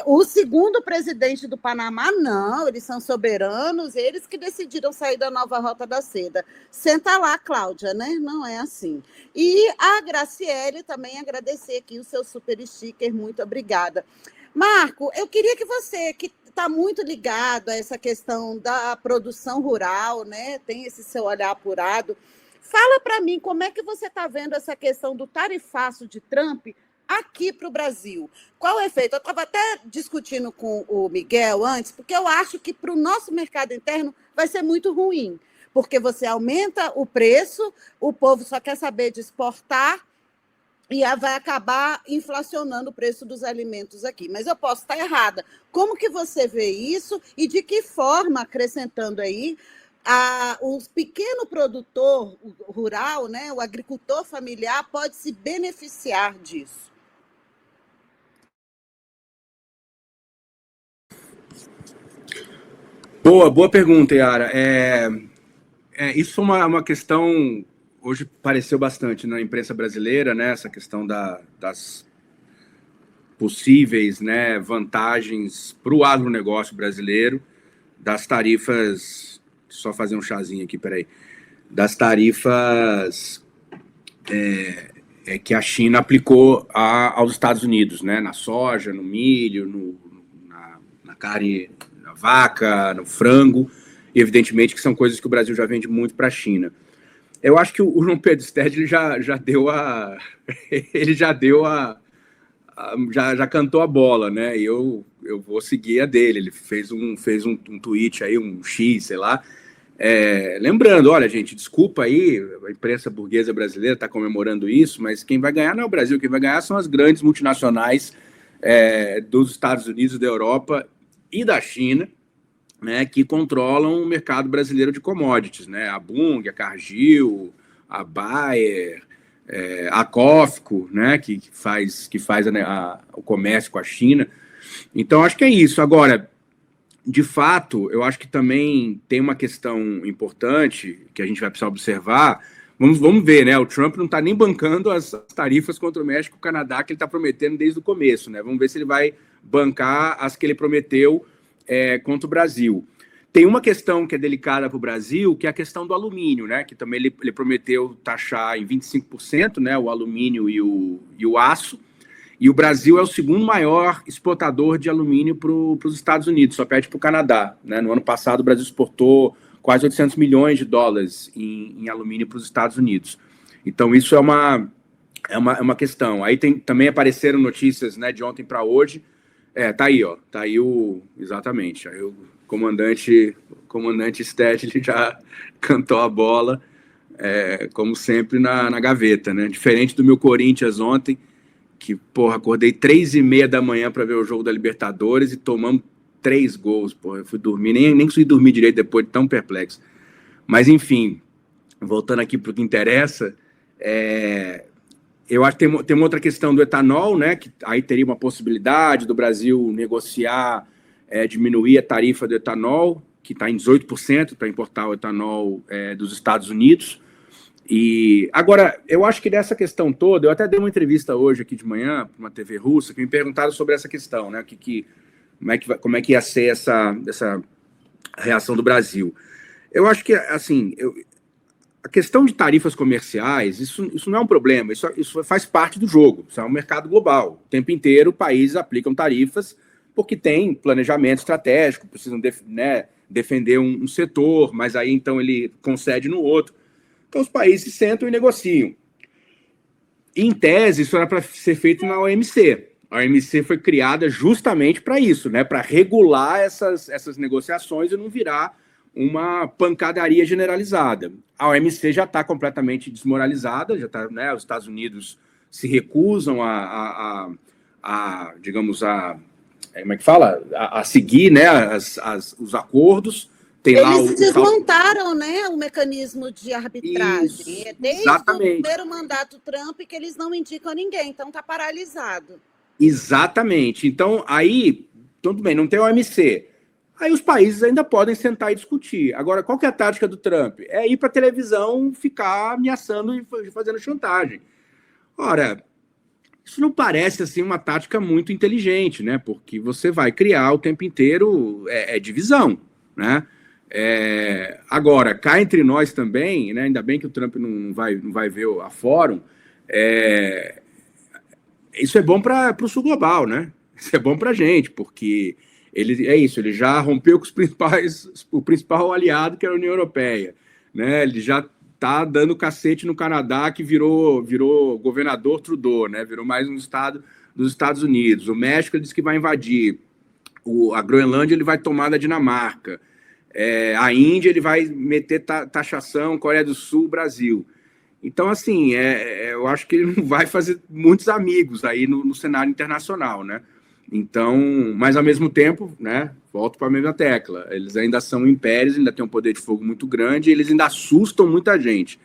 S1: o segundo presidente do Panamá, não, eles são soberanos, eles que decidiram sair da nova Rota da Seda. Senta lá, Cláudia, né? Não é assim. E a Graciele também agradecer aqui o seu super sticker, muito obrigada. Marco, eu queria que você, que está muito ligado a essa questão da produção rural, né? Tem esse seu olhar apurado, fala para mim como é que você está vendo essa questão do tarifaço de Trump aqui para o Brasil. Qual o efeito? Eu estava até discutindo com o Miguel antes, porque eu acho que para o nosso mercado interno vai ser muito ruim, porque você aumenta o preço, o povo só quer saber de exportar e vai acabar inflacionando o preço dos alimentos aqui. Mas eu posso estar errada. Como que você vê isso e de que forma, acrescentando aí, o pequeno produtor rural, né, o agricultor familiar, pode se beneficiar disso?
S2: Boa pergunta, Yara. Isso é uma questão, hoje apareceu bastante na imprensa brasileira, né, essa questão das possíveis, né, vantagens para o agronegócio brasileiro, das tarifas. Só fazer um chazinho aqui, peraí. Das tarifas que a China aplicou aos Estados Unidos, né? Na soja, no milho, na carne, na vaca, no frango. E, evidentemente, que são coisas que o Brasil já vende muito para a China. Eu acho que o João Pedro Stedley já cantou a bola, né? E eu vou seguir a dele. Ele fez um tweet aí, um X, sei lá. Lembrando, olha, gente, desculpa aí, a imprensa burguesa brasileira está comemorando isso, mas quem vai ganhar não é o Brasil, quem vai ganhar são as grandes multinacionais dos Estados Unidos, da Europa e da China, né, que controlam o mercado brasileiro de commodities, né? A Bunge, a Cargill, a Bayer, a Cofco, né, que faz o comércio com a China. Então, acho que é isso. Agora, de fato, eu acho que também tem uma questão importante que a gente vai precisar observar. Vamos ver, né? O Trump não está nem bancando as tarifas contra o México e o Canadá que ele está prometendo desde o começo, né? Vamos ver se ele vai bancar as que ele prometeu contra o Brasil. Tem uma questão que é delicada para o Brasil, que é a questão do alumínio, né? Que também ele prometeu taxar em 25%, né? O alumínio e o aço. E o Brasil é o segundo maior exportador de alumínio para os Estados Unidos, só perde para o Canadá, né? No ano passado, o Brasil exportou quase 800 milhões de dólares em alumínio para os Estados Unidos. Então, isso é uma questão. Aí também apareceram notícias, né, de ontem para hoje. Tá aí, ó. Tá aí exatamente. Aí o comandante Stedley já cantou a bola, como sempre, na gaveta, né? Diferente do meu Corinthians ontem, que, acordei 3h30 da manhã para ver o jogo da Libertadores e tomamos 3 gols, eu fui dormir, nem consegui dormir direito depois de tão perplexo. Mas, enfim, voltando aqui para o que interessa, eu acho que tem uma outra questão do etanol, né, que aí teria uma possibilidade do Brasil negociar, diminuir a tarifa do etanol, que está em 18% para importar o etanol dos Estados Unidos. E agora, eu acho que dessa questão toda, eu até dei uma entrevista hoje aqui de manhã para uma TV russa que me perguntaram sobre essa questão, né? Como é que ia ser essa reação do Brasil. Eu acho que, assim, a questão de tarifas comerciais, isso não é um problema, isso faz parte do jogo, isso é um mercado global. O tempo inteiro, países aplicam tarifas porque tem planejamento estratégico, precisam defender um setor, mas aí então ele concede no outro. Então, os países sentam e negociam. Em tese, isso era para ser feito na OMC. A OMC foi criada justamente para isso, né? Para regular essas negociações e não virar uma pancadaria generalizada. A OMC já está completamente desmoralizada, né? Os Estados Unidos se recusam digamos, como é que fala? A seguir, né? os acordos.
S1: Eles desmontaram, né, o mecanismo de arbitragem.
S2: Isso,
S1: desde
S2: exatamente.
S1: O primeiro mandato Trump que eles não indicam ninguém, então está paralisado.
S2: Exatamente. Então, aí, tudo bem, não tem OMC. aí os países ainda podem sentar e discutir. Agora, qual que é a tática do Trump? É ir para a televisão ficar ameaçando e fazendo chantagem. Ora, isso não parece assim uma tática muito inteligente, né? Porque você vai criar o tempo inteiro divisão, né? Agora, cá entre nós também, né? Ainda bem que o Trump não vai ver a Fórum. Isso é bom para o sul global, né? Isso é bom para a gente, porque ele já rompeu com o principal aliado, que é a União Europeia, né? Ele já está dando cacete no Canadá, que virou governador Trudeau, né? Virou mais um estado dos Estados Unidos. O México ele diz que vai invadir. A Groenlândia ele vai tomar da Dinamarca. A Índia ele vai meter taxação, Coreia do Sul, Brasil. Então, assim, eu acho que ele não vai fazer muitos amigos aí no cenário internacional, né? Então, mas ao mesmo tempo, né, volto para a mesma tecla, eles ainda são impérios, ainda têm um poder de fogo muito grande, e eles ainda assustam muita gente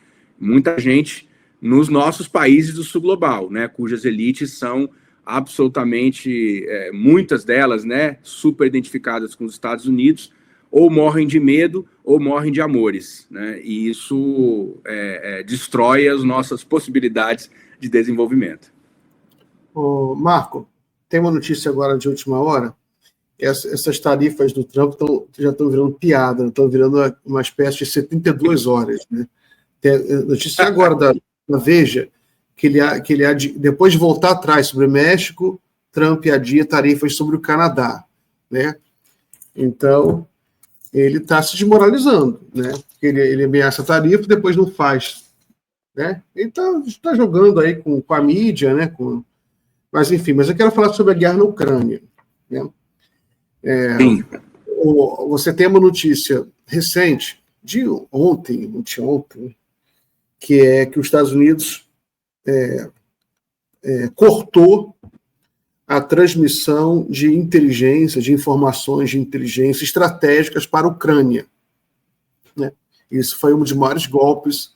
S2: nos nossos países do sul global, né, cujas elites são absolutamente, muitas delas, né, super identificadas com os Estados Unidos, ou morrem de medo, ou morrem de amores, né, e isso destrói as nossas possibilidades de desenvolvimento.
S3: Ô, Marco, tem uma notícia agora de última hora. Essas tarifas do Trump já estão virando piada, estão virando uma espécie de 72 horas. Né? Tem notícia agora da Veja, que depois de voltar atrás sobre o México, Trump adia tarifas sobre o Canadá. Né? Então, ele está se desmoralizando. Né? Ele ameaça a tarifa e depois não faz. Né? Ele está jogando aí com a mídia, né? Mas, enfim, eu quero falar sobre a guerra na Ucrânia. Né? Você tem uma notícia recente, de ontem, que é que os Estados Unidos cortou a transmissão de inteligência, de informações de inteligência estratégicas para a Ucrânia. Né? Isso foi um dos maiores golpes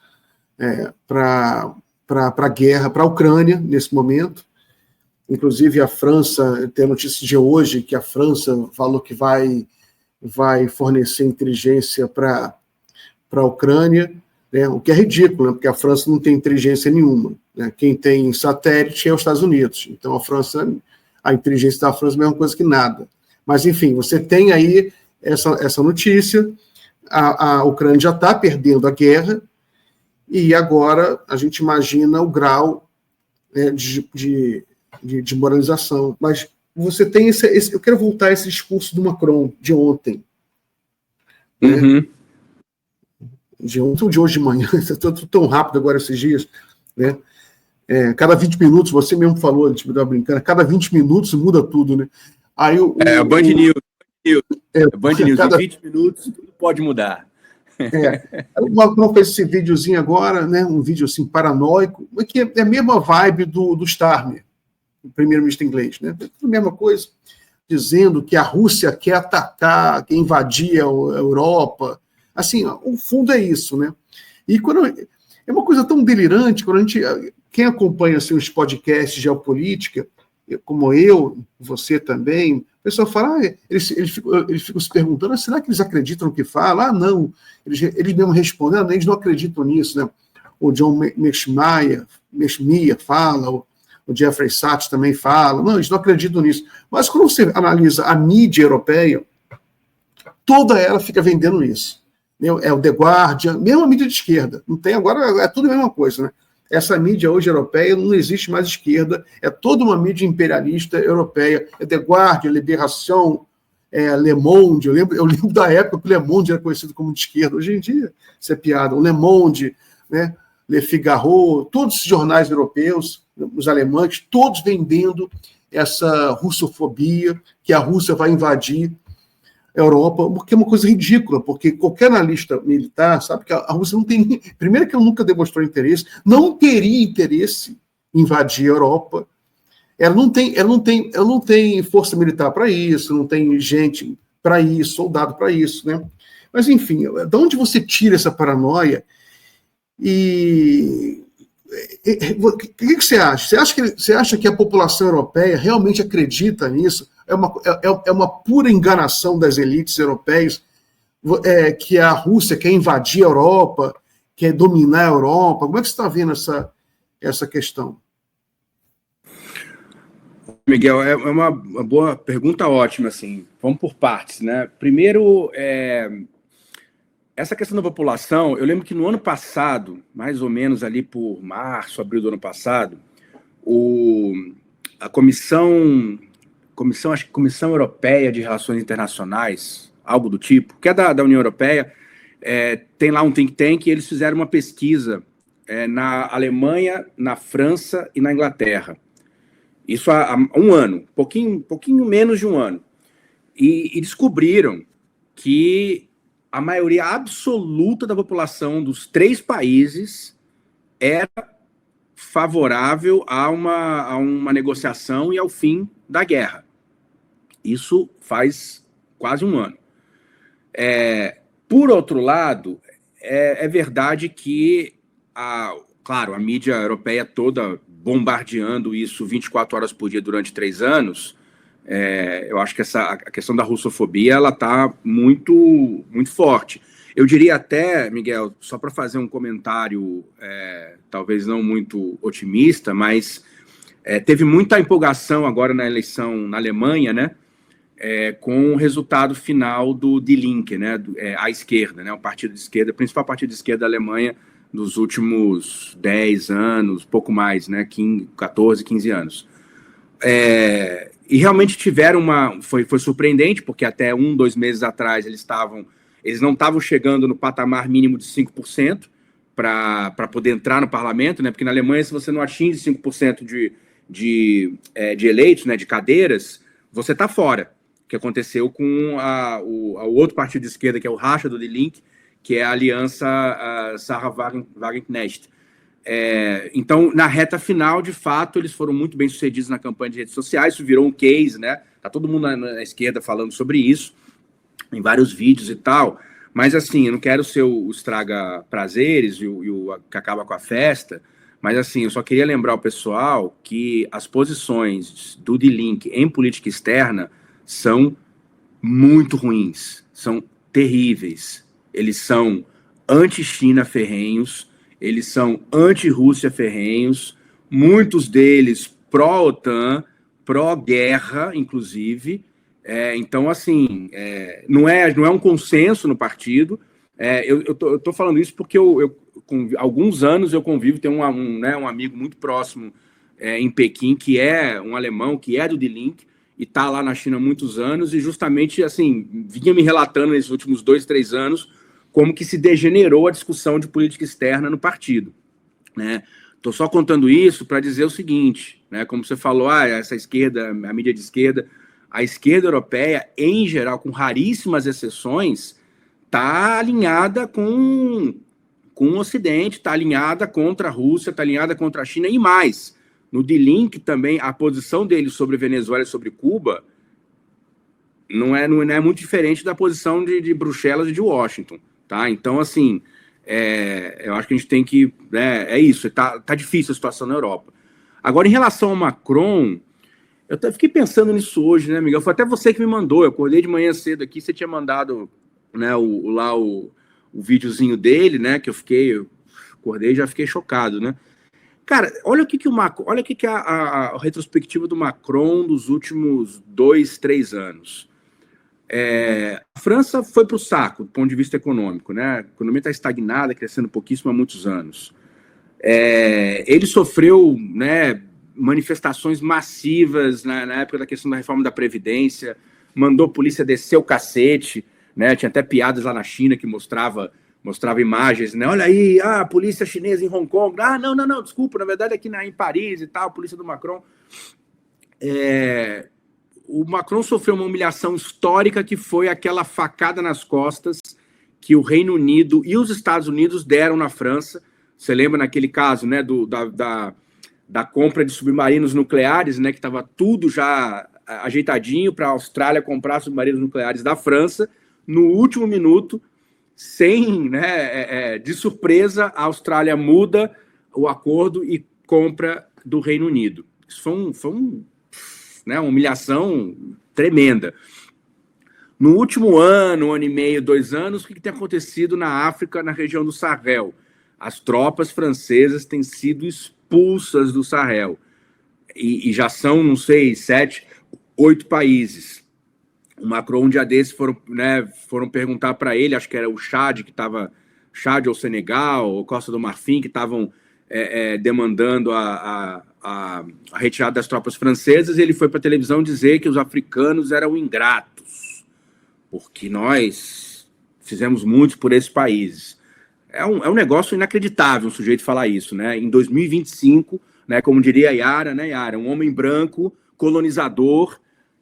S3: para a guerra, para a Ucrânia, nesse momento. Inclusive, a França, tem a notícia de hoje que a França falou que vai fornecer inteligência para a Ucrânia, né? O que é ridículo, né? Porque a França não tem inteligência nenhuma. Né? Quem tem satélite é os Estados Unidos. Então, a inteligência da França é a mesma coisa que nada. Mas, enfim, você tem aí essa notícia, a Ucrânia já está perdendo a guerra, e agora a gente imagina o grau, né, de moralização. Mas você tem eu quero voltar a esse discurso do Macron de ontem.
S2: Uhum.
S3: Né? De ontem ou de hoje de manhã, estou tão rápido agora esses dias. Né? Cada 20 minutos, você mesmo falou, a gente estava brincando, cada 20 minutos muda tudo. Né? Aí
S2: Band News. Band News, em 20 minutos tudo pode mudar.
S3: O Macron fez esse videozinho agora, né? Um vídeo assim paranoico, que é a mesma vibe do Starmer, o primeiro-ministro inglês, né? A mesma coisa, dizendo que a Rússia quer atacar, quer invadir a Europa. Assim, o fundo é isso, né? E é uma coisa tão delirante, quem acompanha assim, os podcasts de geopolítica, como eu, você também, o pessoal fala, eles ficam se perguntando, será que eles acreditam no que fala? Não, eles mesmo respondem, eles não acreditam nisso, né? O John Mechmia fala, o Jeffrey Sachs também fala, não, eles não acreditam nisso. Mas quando você analisa a mídia europeia, toda ela fica vendendo isso. É o The Guardian, mesmo a mídia de esquerda. Não tem agora, é tudo a mesma coisa, né? Essa mídia hoje europeia não existe mais esquerda, é toda uma mídia imperialista europeia. É The Guardian, Libération, Le Monde. Eu lembro da época que o Le Monde era conhecido como de esquerda. Hoje em dia, isso é piada. O Le Monde, né? Le Figaro, todos os jornais europeus, os alemães, todos vendendo essa russofobia, que a Rússia vai invadir a Europa, porque é uma coisa ridícula, porque qualquer analista militar sabe que a Rússia não tem... Primeiro que ela nunca demonstrou interesse, não teria interesse em invadir a Europa. Ela não tem força militar para isso, não tem gente para isso, soldado para isso, né? Mas, enfim, de onde você tira essa paranoia? E o que você acha? Você acha que a população europeia realmente acredita nisso? é uma pura enganação das elites europeias, que a Rússia quer invadir a Europa, quer dominar a Europa? Como é que você está vendo essa questão?
S2: Miguel, é uma boa pergunta, ótima, assim. Vamos por partes, né? Primeiro, essa questão da população, eu lembro que no ano passado, mais ou menos ali por março, abril do ano passado, a Comissão Europeia de Relações Internacionais, algo do tipo, que é da União Europeia, tem lá um think tank, e eles fizeram uma pesquisa na Alemanha, na França e na Inglaterra. Isso há um ano, pouquinho menos de um ano. E descobriram que a maioria absoluta da população dos 3 países era favorável a uma negociação e ao fim da guerra. Isso faz quase um ano. Por outro lado, é verdade que, claro, a mídia europeia toda bombardeando isso 24 horas por dia durante 3 anos, eu acho que a questão da russofobia ela está muito, muito forte. Eu diria até, Miguel, só para fazer um comentário, talvez não muito otimista, mas teve muita empolgação agora na eleição na Alemanha, né, com o resultado final do Die Linke, né, à esquerda, né, o partido de esquerda, o principal partido de esquerda da Alemanha dos últimos 10 anos, pouco mais, né, 14, 15 anos. E realmente tiveram foi surpreendente, porque até 2 meses atrás eles não estavam chegando no patamar mínimo de 5% para poder entrar no parlamento, né? Porque na Alemanha, se você não atinge 5% de eleitos, né, de cadeiras, você está fora. O que aconteceu com o outro partido de esquerda, que é o Racha do Die Linke, que é a aliança Sarah Wagenknecht. Então, na reta final, de fato, eles foram muito bem sucedidos na campanha de redes sociais, isso virou um case, né? Tá todo mundo na esquerda falando sobre isso, em vários vídeos e tal, mas assim, eu não quero ser o estraga prazeres e o que acaba com a festa, mas assim, eu só queria lembrar o pessoal que as posições do Die Linke em política externa são muito ruins, são terríveis, eles são anti-China ferrenhos, eles são anti-Rússia ferrenhos, muitos deles pró-OTAN, pró-guerra, inclusive. Então, assim, não é um consenso no partido. Eu tô falando isso porque com alguns anos eu convivo, tenho um amigo muito próximo em Pequim, que é um alemão, que é do Die Linke, e está lá na China há muitos anos, e justamente, assim, vinha me relatando nesses últimos 2, 3 anos como que se degenerou a discussão de política externa no partido, né? Estou só contando isso para dizer o seguinte, né? Como você falou, essa esquerda, a mídia de esquerda, a esquerda europeia, em geral, com raríssimas exceções, está alinhada com o Ocidente, está alinhada contra a Rússia, está alinhada contra a China e mais. No Die Linke também, a posição dele sobre Venezuela e sobre Cuba não é muito diferente da posição de Bruxelas e de Washington. Tá? Então, assim, eu acho que a gente tem que... é isso, tá difícil a situação na Europa. Agora, em relação ao Macron, eu até fiquei pensando nisso hoje, né, Miguel? Foi até você que me mandou, eu acordei de manhã cedo aqui, você tinha mandado, né, o videozinho dele, né, que eu acordei e já fiquei chocado, né? Cara, olha o que a retrospectiva do Macron dos últimos 2, 3 anos. A França foi para o saco do ponto de vista econômico, né? A economia está estagnada, crescendo pouquíssimo há muitos anos. Ele sofreu, né, manifestações massivas na época da questão da reforma da Previdência, mandou a polícia descer o cacete, né? Tinha até piadas lá na China que mostrava imagens, né? Olha aí, a polícia chinesa em Hong Kong. Não, desculpa, na verdade aqui em Paris e tal, a polícia do Macron. O Macron sofreu uma humilhação histórica que foi aquela facada nas costas que o Reino Unido e os Estados Unidos deram na França. Você lembra naquele caso, né, da compra de submarinos nucleares, né, que estava tudo já ajeitadinho para a Austrália comprar submarinos nucleares da França. No último minuto, de surpresa, a Austrália muda o acordo e compra do Reino Unido. Isso foi né? Uma humilhação tremenda. No último ano e meio, 2 anos, o que tem acontecido na África, na região do Sahel? As tropas francesas têm sido expulsas do Sahel. E já são, não sei, 7, 8 países. O Macron, um dia desses, foram perguntar para ele, acho que era o Chad, Chad ou Senegal, ou Costa do Marfim, que estavam demandando a retirada das tropas francesas, e ele foi para a televisão dizer que os africanos eram ingratos, porque nós fizemos muito por esses países. É um negócio inacreditável um sujeito falar isso, né? Em 2025, né, como diria a Yara, né, Yara, um homem branco, colonizador,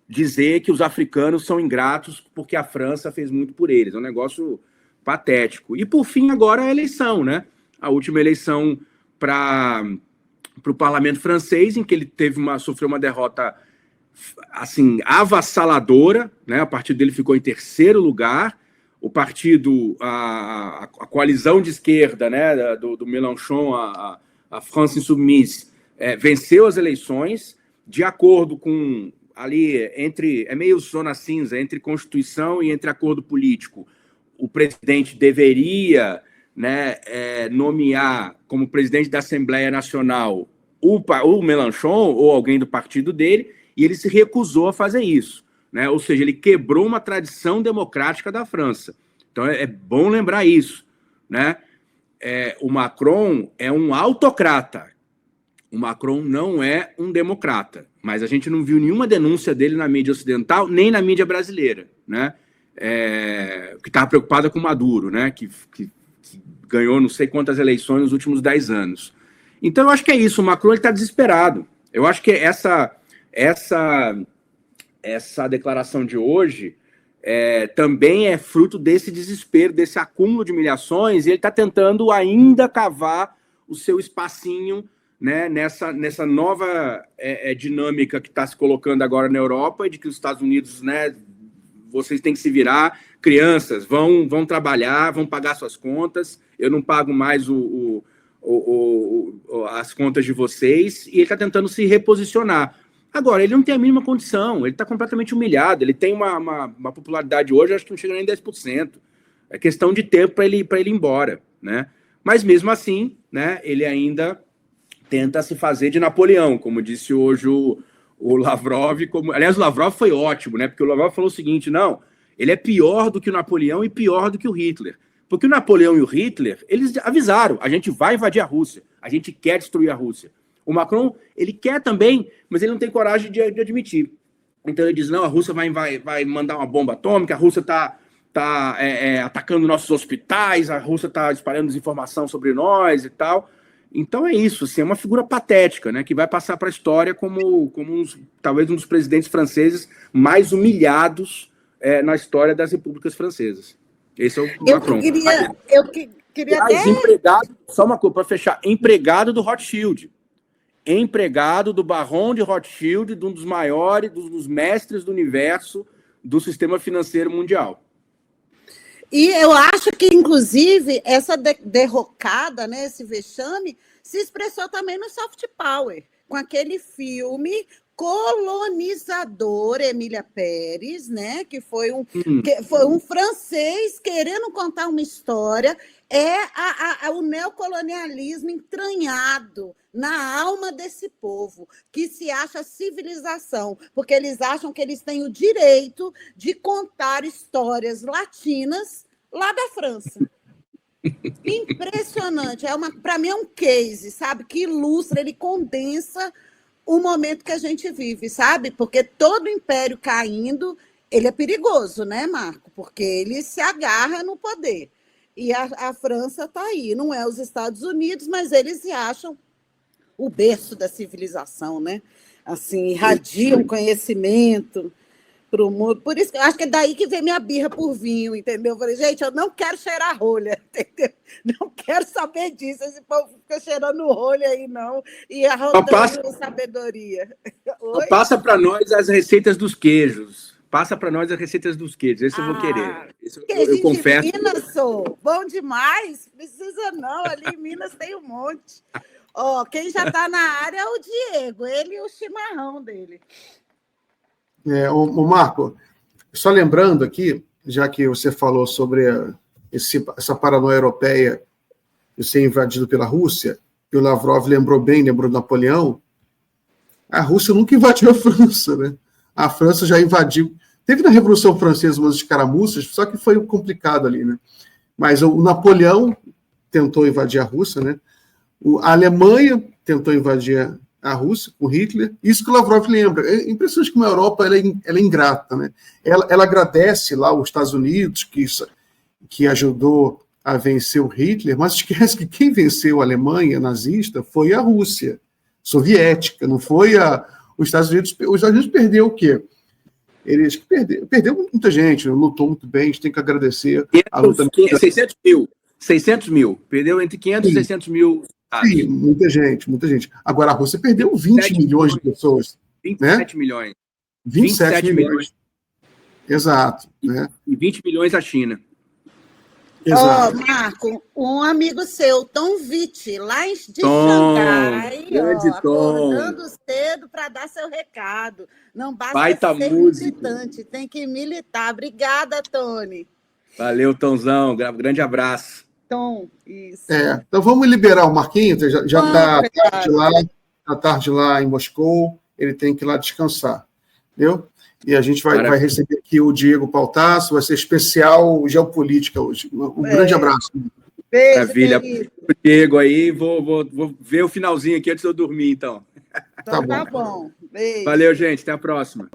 S2: dizer que os africanos são ingratos porque a França fez muito por eles. É um negócio patético. E, por fim, agora a eleição, né? A última eleição para o parlamento francês, em que ele sofreu uma derrota assim, avassaladora, né? O partido dele ficou em 3º lugar. O partido, a coalizão de esquerda, né, do Mélenchon, a France Insoumise, venceu as eleições de acordo com ali é meio zona cinza entre Constituição e entre acordo político. O presidente deveria, né, nomear como presidente da Assembleia Nacional o Mélenchon ou alguém do partido dele, e ele se recusou a fazer isso, né? Ou seja, ele quebrou uma tradição democrática da França. Então é bom lembrar isso, né? O Macron é um autocrata. O Macron não é um democrata, mas a gente não viu nenhuma denúncia dele na mídia ocidental, nem na mídia brasileira, né? Que estava preocupada com Maduro, né? Que ganhou não sei quantas eleições nos últimos 10 anos. Então, eu acho que é isso. O Macron está desesperado. Eu acho que essa declaração de hoje também é fruto desse desespero, desse acúmulo de humilhações, e ele está tentando ainda cavar o seu espacinho, né, nessa nova dinâmica que está se colocando agora na Europa, e de que os Estados Unidos, né, vocês têm que se virar, crianças, vão trabalhar, vão pagar suas contas, eu não pago mais as contas de vocês, e ele está tentando se reposicionar. Agora, ele não tem a mínima condição, ele está completamente humilhado, ele tem uma popularidade hoje, acho que não chega nem 10%. É questão de tempo para ele ir embora, né? Mas mesmo assim, né, ele ainda tenta se fazer de Napoleão, como disse hoje o Lavrov. Aliás, o Lavrov foi ótimo, né? Porque o Lavrov falou o seguinte: não, ele é pior do que o Napoleão e pior do que o Hitler. Porque o Napoleão e o Hitler, eles avisaram, a gente vai invadir a Rússia, a gente quer destruir a Rússia. O Macron, ele quer também, mas ele não tem coragem de admitir. Então ele diz, não, a Rússia vai mandar uma bomba atômica, a Rússia está atacando nossos hospitais, a Rússia está espalhando desinformação sobre nós e tal. Então é isso, assim, é uma figura patética, né, que vai passar para a história como talvez um dos presidentes franceses mais humilhados na história das repúblicas francesas. Esse é o Macron.
S1: Eu queria até...
S2: empregado, só uma coisa para fechar, empregado do Rothschild. Empregado do Barão de Rothschild, de um dos maiores, dos mestres do universo do sistema financeiro mundial.
S1: E eu acho que, inclusive, essa derrocada, né, esse vexame, se expressou também no soft power, com aquele filme colonizador, Emília Pérez, né, que foi um francês querendo contar uma história, o neocolonialismo entranhado na alma desse povo, que se acha civilização, porque eles acham que eles têm o direito de contar histórias latinas lá da França. Impressionante. Para mim é um case, sabe, que ilustra, ele condensa o momento que a gente vive, sabe? Porque todo o império caindo, ele é perigoso, né, Marco? Porque ele se agarra no poder. E a França está aí, não é os Estados Unidos, mas eles se acham o berço da civilização, né? Assim, irradiam conhecimento para o mundo. Por isso que eu acho que é daí que vem minha birra por vinho, entendeu? Eu falei, gente, eu não quero cheirar rolha, entendeu? Não quero saber disso. Esse povo fica cheirando rolha aí, não. E arrotando sabedoria.
S2: Passa para nós as receitas dos queijos. Passa para nós as receitas dos queijos. Esse eu vou querer. Eu confesso.
S1: Minas, sou bom demais. Precisa não. Ali em Minas tem um monte. Quem já está na área é o Diego. Ele e o chimarrão dele.
S3: Ô Marco, só lembrando aqui, já que você falou sobre essa paranoia europeia de ser invadido pela Rússia, e o Lavrov lembrou do Napoleão, a Rússia nunca invadiu a França, né? A França já invadiu. Teve na Revolução Francesa umas escaramuças, só que foi complicado ali, né? Mas o Napoleão tentou invadir a Rússia, né? A Alemanha tentou invadir a Rússia com Hitler. Isso que o Lavrov lembra. É impressionante como a Europa ela é ingrata, né? Ela agradece lá os Estados Unidos, que ajudou a vencer o Hitler, mas esquece que quem venceu a Alemanha nazista foi a Rússia soviética, não foi os Estados Unidos. Os Estados Unidos perdeu o quê? Eles perdeu muita gente, lutou muito bem, a gente tem que agradecer a luta.
S2: 600 mil. Perdeu entre 500 e 600 mil.
S3: Sim, muita gente. Agora, a Rússia perdeu 20 milhões de pessoas.
S2: 27 milhões.
S3: 27 milhões. Exato. Né?
S2: E 20 milhões a China.
S1: Exato. Marco, um amigo seu, Tom Witt, lá de Xangai, acordando cedo para dar seu recado. Não basta ser militante, tem que militar. Obrigada, Tony.
S2: Valeu, Tomzão. Grande abraço.
S1: Tom, isso.
S3: Então vamos liberar o Marquinhos, já está tarde lá em Moscou, ele tem que ir lá descansar. Entendeu? E a gente vai receber aqui o Diego Pautasso, vai ser especial geopolítica hoje. Um grande abraço.
S1: Beijo,
S2: maravilha. Diego aí, vou ver o finalzinho aqui antes de eu dormir, então.
S1: Tá bom. Beijo.
S2: Valeu, gente. Até a próxima.